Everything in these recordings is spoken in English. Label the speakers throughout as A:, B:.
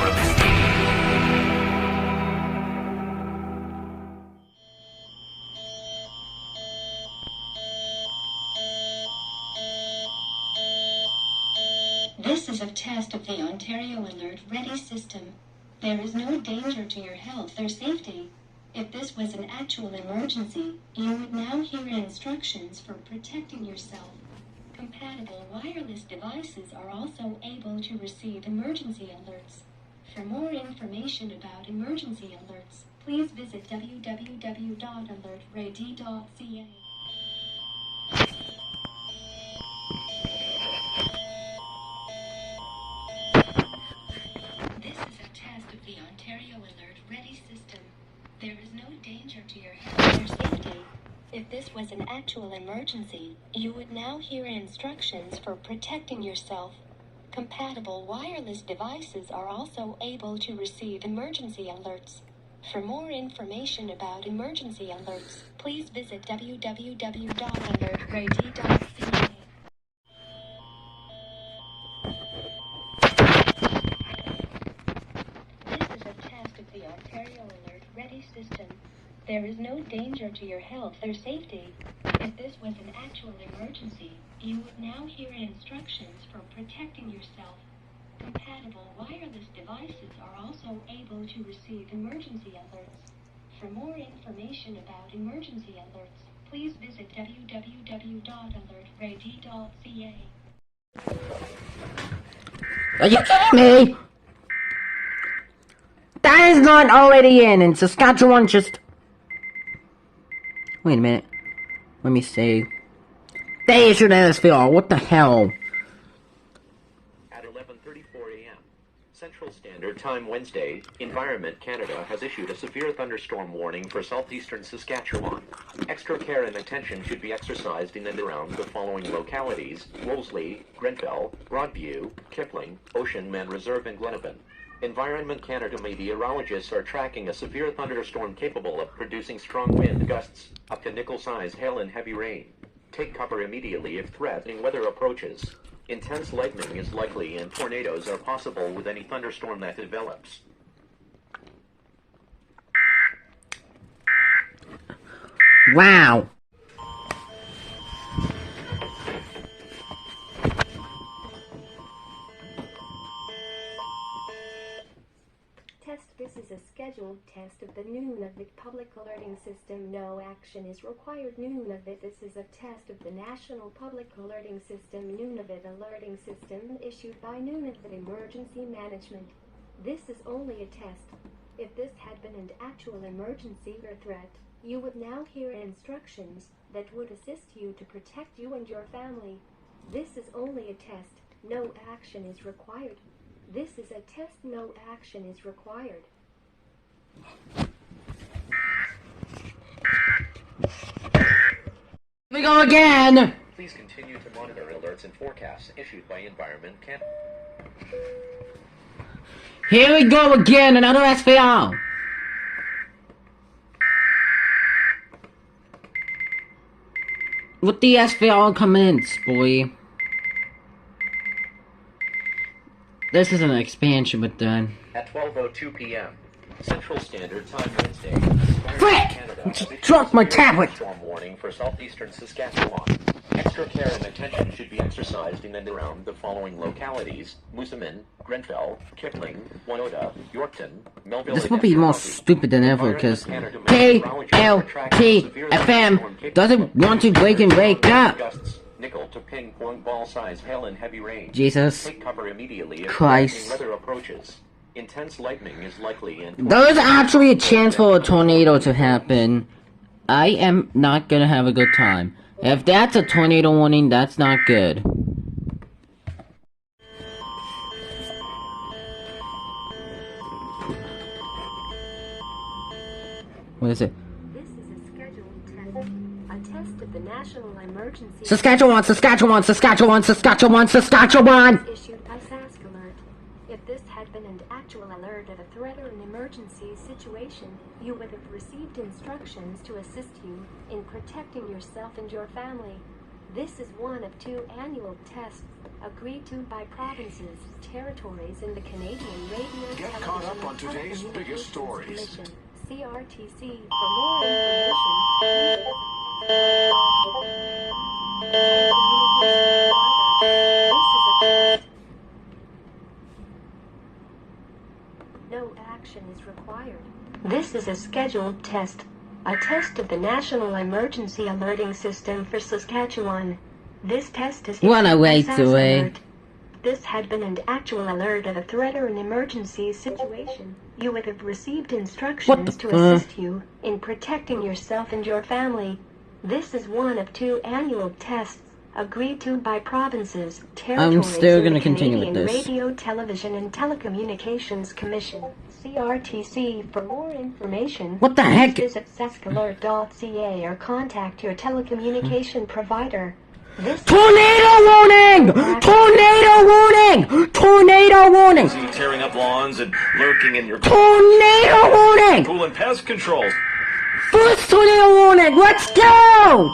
A: for the state.
B: This is a test of the Ontario Alert Ready system. There is no danger to your health or safety. If this was an actual emergency, you would now hear instructions for protecting yourself. Compatible wireless devices are also able to receive emergency alerts. For more information about emergency alerts, please visit www.alertready.ca. This is a test of the Ontario Alert Ready system. There is no danger to your health or safety. If this was an actual emergency, you would now hear instructions for protecting yourself. Compatible wireless devices are also able to receive emergency alerts. For more information about emergency alerts, please visit www.alertready.ca. This is a test of the Ontario Alert Ready system. There is no danger to your health or safety. If this was an actual emergency, you would now hear instructions for protecting yourself. Compatible wireless devices are also able to receive emergency alerts. For more information about emergency alerts, please visit www.alertready.ca.
C: Are you kidding me? That is not already in Saskatchewan. Just wait a minute. Let me see. They issued an SVR. What the hell?
D: At 11:34 a.m. Central Standard Time Wednesday, Environment Canada has issued a severe thunderstorm warning for southeastern Saskatchewan. Extra care and attention should be exercised in and around the following localities: Wolseley, Grenfell, Broadview, Kipling, Ocean Man Reserve, and Glenavon. Environment Canada meteorologists are tracking a severe thunderstorm capable of producing strong wind gusts, up to nickel-size hail and heavy rain. Take cover immediately if threatening weather approaches. Intense lightning is likely and tornadoes are possible with any thunderstorm that develops.
C: Wow.
E: This is a scheduled test of the Nunavut Public Alerting System. No action is required. Nunavut. This is a test of the National Public Alerting System. Nunavut Alerting System issued by Nunavut Emergency Management. This is only a test. If this had been an actual emergency or threat, you would now hear instructions that would assist you to protect you and your family. This is only a test. No action is required. This is a test. No action is required.
C: Here we go again!
D: Please continue to monitor alerts and forecasts issued by Environment Canada.
C: Here we go again, another SVR! With the SVR comments, boy. This is an expansion, but then...
D: At 12:02 p.m. Central Standard Time Wednesday,
C: Frick! Just dropped my tablet!
D: Storm warning for southeastern Saskatchewan. Extra care and attention should be exercised in and around the following localities: Moosomin, Grenfell, Kipling, Winoda, Yorkton, Melville.
C: This would be more stupid than ever, because KLTFM doesn't want to wake up!
D: Nickel to ping pong ball size hail and heavy rain.
C: Jesus
D: Take cover immediately if
C: Christ.
D: weather approaches. Intense lightning is likely and
C: there's actually a chance for a tornado to happen. I am not gonna have a good time. If that's a tornado warning, that's not good. What is it?
E: This is a scheduled test. A test of the National Emergency
C: Saskatchewan, Saskatchewan, Saskatchewan, Saskatchewan, Saskatchewan!
E: issued by Sask Alert. If this had been an actual alert of a threat or an emergency situation, you would have received instructions to assist you in protecting yourself and your family. This is one of 2 annual tests agreed to by provinces, territories, and the Canadian Radio
A: today's biggest stories.
E: Commission, CRTC. For more information, no action is required. This is a scheduled test. A test of the National Emergency Alerting System for Saskatchewan. This test is
C: Wanna wait away.
E: alert. This had been an actual alert of a threat or an emergency situation. You would have received instructions to assist you in protecting yourself and your family. This is one of 2 annual tests agreed to by provinces, territories,
C: still
E: and
C: gonna
E: the
C: continue with
E: Canadian
C: this.
E: Radio, Television, and Telecommunications Commission, CRTC. For more information,
C: What the heck?
E: visit saskalert.ca or contact your telecommunication provider. This
C: Tornado warning! Tornado warning! Tornado warning!
A: Tearing up lawns and lurking in your
C: Tornado warning!
A: pool and pest control.
C: First tornado warning! Let's go!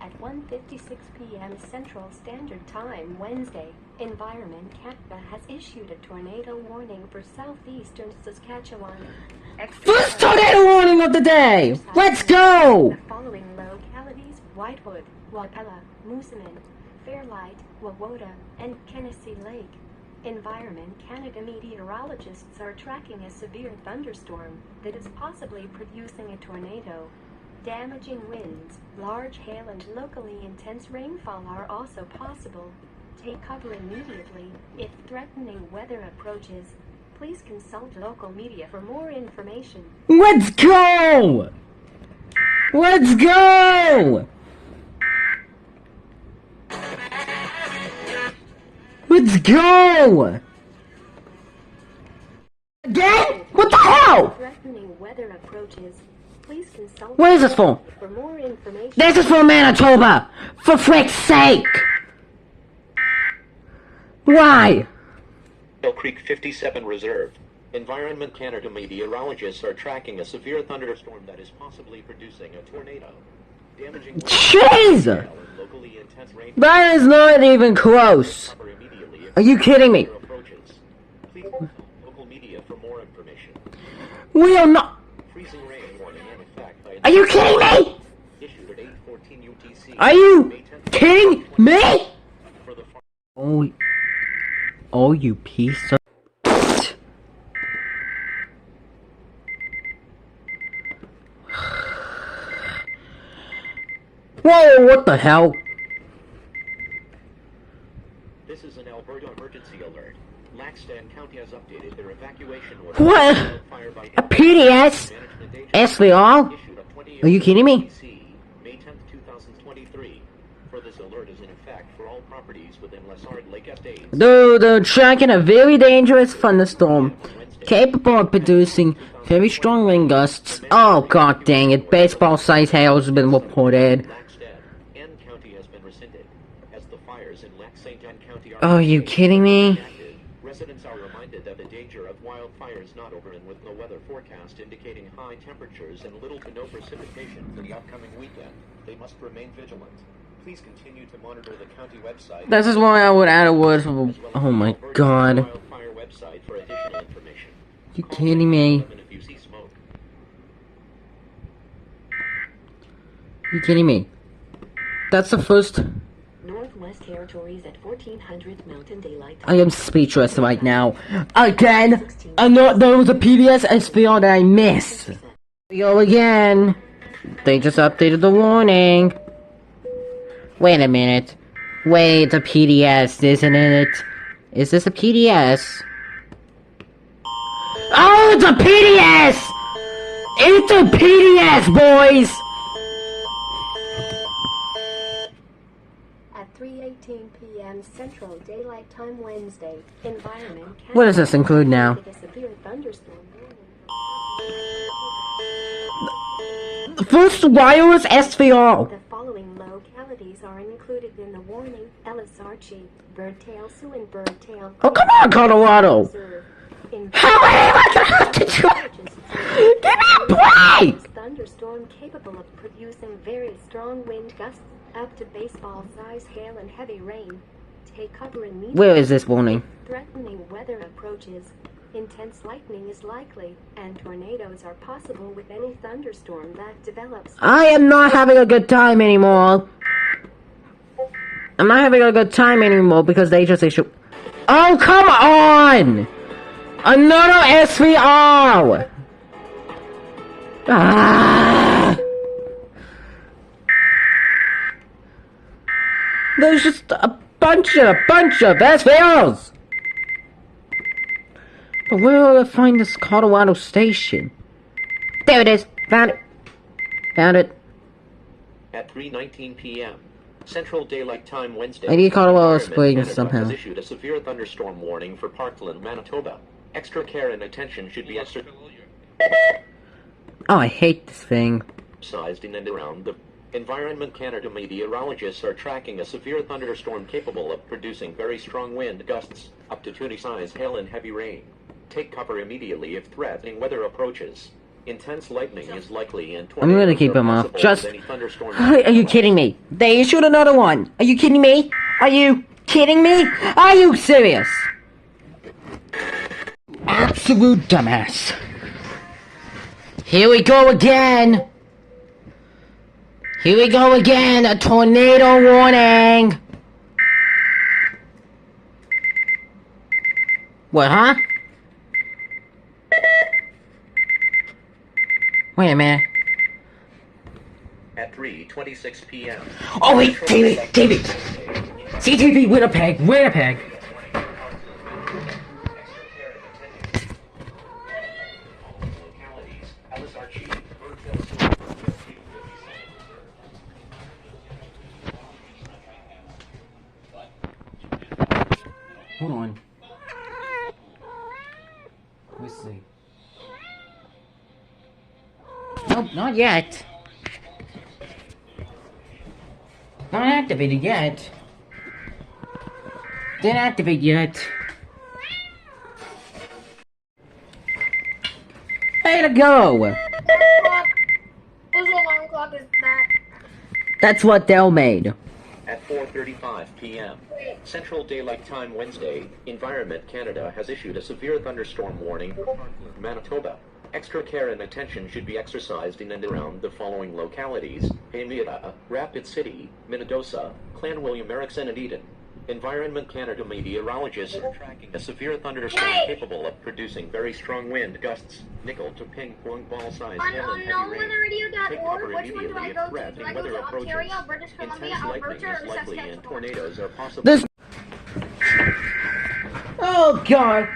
E: At 1:56 p.m. Central Standard Time Wednesday, Environment Canada has issued a tornado warning for southeastern Saskatchewan.
C: First tornado warning of the day! Let's go!
E: The following localities: Whitewood, Wapella, Moosomin, Fairlight, Wawota, and Genesee Lake. Environment Canada meteorologists are tracking a severe thunderstorm that is possibly producing a tornado. Damaging winds, large hail, and locally intense rainfall are also possible. Take cover immediately if threatening weather approaches. Please consult local media for more information.
C: Let's go! Let's go! Let's go! Again? What the hell?
E: Threatening weather approaches. Please consult.
C: What is this for?
E: For more information.
C: This is for Manitoba! For frick's sake! Why?
D: Mill Creek 57 reserved. Environment Canada meteorologists are tracking a severe thunderstorm that is possibly producing a tornado. Damaging
C: Jeez!
D: and locally intense rain
C: That is not even close!
D: cover immediately if
C: Are you kidding me?
D: weather approaches. Please consult local media for more information.
C: We are not...
D: Freezing rain warning in effect by
C: Are you kidding me?
D: issued at 8:14 UTC.
C: Are you
D: May 10th,
C: kidding me?
D: for the
C: Oh, you piece of... Whoa, what the hell?
D: This is an Alberta emergency alert. Laxton County has updated their evacuation order.
C: What?
D: Fire by
C: A PDS?
D: Management Agency
C: SVR?
D: issued a 28
C: Are you kidding me?
D: UTC, May 10th, 2023. For this alert is in effect for all properties within Lessard Lake Estates.
C: They're tracking a very dangerous thunderstorm, capable of producing very strong wind gusts. Oh, god dang it, baseball-sized hail has been reported.
D: Laxton and County has been rescinded as the fires in Lac St. Anne County
C: Are you kidding me?
D: active. Residents are reminded that the danger of wildfire is not over, and with no weather forecast indicating high temperatures and little to no precipitation for the upcoming weekend, they must remain vigilant. Please continue to monitor the county website.
C: This is why I would add a word for...
D: as well as
C: Oh my
D: the
C: god.
D: wildfire website for additional information.
C: You
D: Call
C: kidding me?
D: 911 if you see smoke.
C: You kidding me? That's the first...
E: Northwest Territories at 1400 Mountain Daylight.
C: I am speechless right now. Again! I know there was a PBS SPR that I missed. Go again. They just updated the warning. Wait a minute. Wait, a PDS, isn't it? Is this a PDS? Oh, it's a PDS! It's a PDS, boys!
E: At 3:18 p.m. Central Daylight Time Wednesday, Environment Canada
C: What does this include now?
E: a severe thunderstorm warning.
C: The first wireless SVR.
E: The following localities are included in the warning: Ellis Archie, Birdtail, Sioux, and Birdtail.
C: Oh, come on, Colorado!
E: Reserve. In
C: How am I gonna have to try? Give me a break!
E: thunderstorm capable of producing very strong wind gusts Up to baseball-sized hail and heavy rain. Take cover immediately.
C: Where is this warning?
E: Threatening weather approaches. Intense lightning is likely, and tornadoes are possible with any thunderstorm that develops.
C: I am not having a good time anymore. I'm not having a good time anymore because they just issue. Oh, come on! Another SVR! Ah! There's just a bunch of SVRs! But where do I find this Colorado station? There it is! Found it! Found it.
D: At 3:19 p.m. Central Daylight Time Wednesday,
C: I need Colorado
D: Environment
C: Springs
D: Canada
C: somehow.
D: has issued a severe thunderstorm warning for Parkland, Manitoba. Extra care and attention should be exercised
C: Oh, I hate this thing.
D: in and around the Environment Canada. Meteorologists are tracking a severe thunderstorm capable of producing very strong wind gusts, up to 20 size hail and heavy rain. Take cover immediately if threatening weather approaches. Intense lightning is likely and
C: I'm gonna keep
D: tornadoes
C: him
D: are
C: off.
D: possible
C: Just.
D: with any thunderstorm
C: Are you kidding me? They issued another one. Are you kidding me? Are you kidding me? Are you serious? Absolute dumbass. Here we go again. Here we go again. A tornado warning. What, huh? Wait a minute.
D: At 3:26 p.m.
C: Oh wait, TV! CTV, Winnipeg! Hold on. Let's see. Nope, not yet. Not activated yet. Didn't activate yet. Way to go!
F: Whose alarm clock is that?
C: That's what Dell made.
D: At 4:35 p.m. Central Daylight Time Wednesday, Environment Canada has issued a severe thunderstorm warning for Parkland, Manitoba. Extra care and attention should be exercised in and around the following localities: Paymeada, Rapid City, Minnedosa, Clan William Erickson, and Eden. Environment Canada meteorologists are tracking a severe thunderstorm capable of producing very strong wind gusts, nickel to ping pong ball size hail and heavy rain. Take cover
F: Which one do
D: immediately
F: I
D: if
F: go to?
D: threat
F: Do I
D: and
F: go
D: weather
F: to
D: approaches.
F: Ontario, British Columbia,
D: Intense lightning
F: Alberta,
D: is
F: or
D: likely and
F: Saskatchewan?
D: tornadoes are possible.
C: This. Oh god.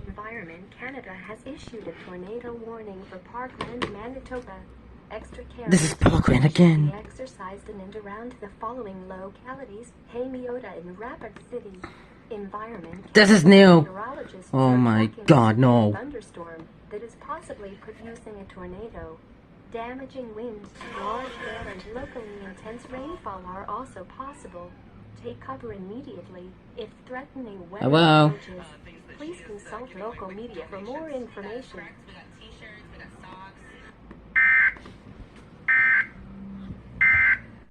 E: Environment Canada has issued a tornado warning for Parkland, Manitoba. Extra care
C: This is Parkland again.
E: should be exercised in and around the following localities: Paymeada and Rapid City. Environment
C: This is new.
E: meteorologists
C: Oh
E: are
C: my
E: tracking
C: god,
E: a
C: no.
E: thunderstorm that is possibly producing a tornado. Damaging winds, large hail, and locally intense rainfall are also possible. Take cover immediately if threatening weather
C: Hello?
E: approaches. Please consult local media for more information.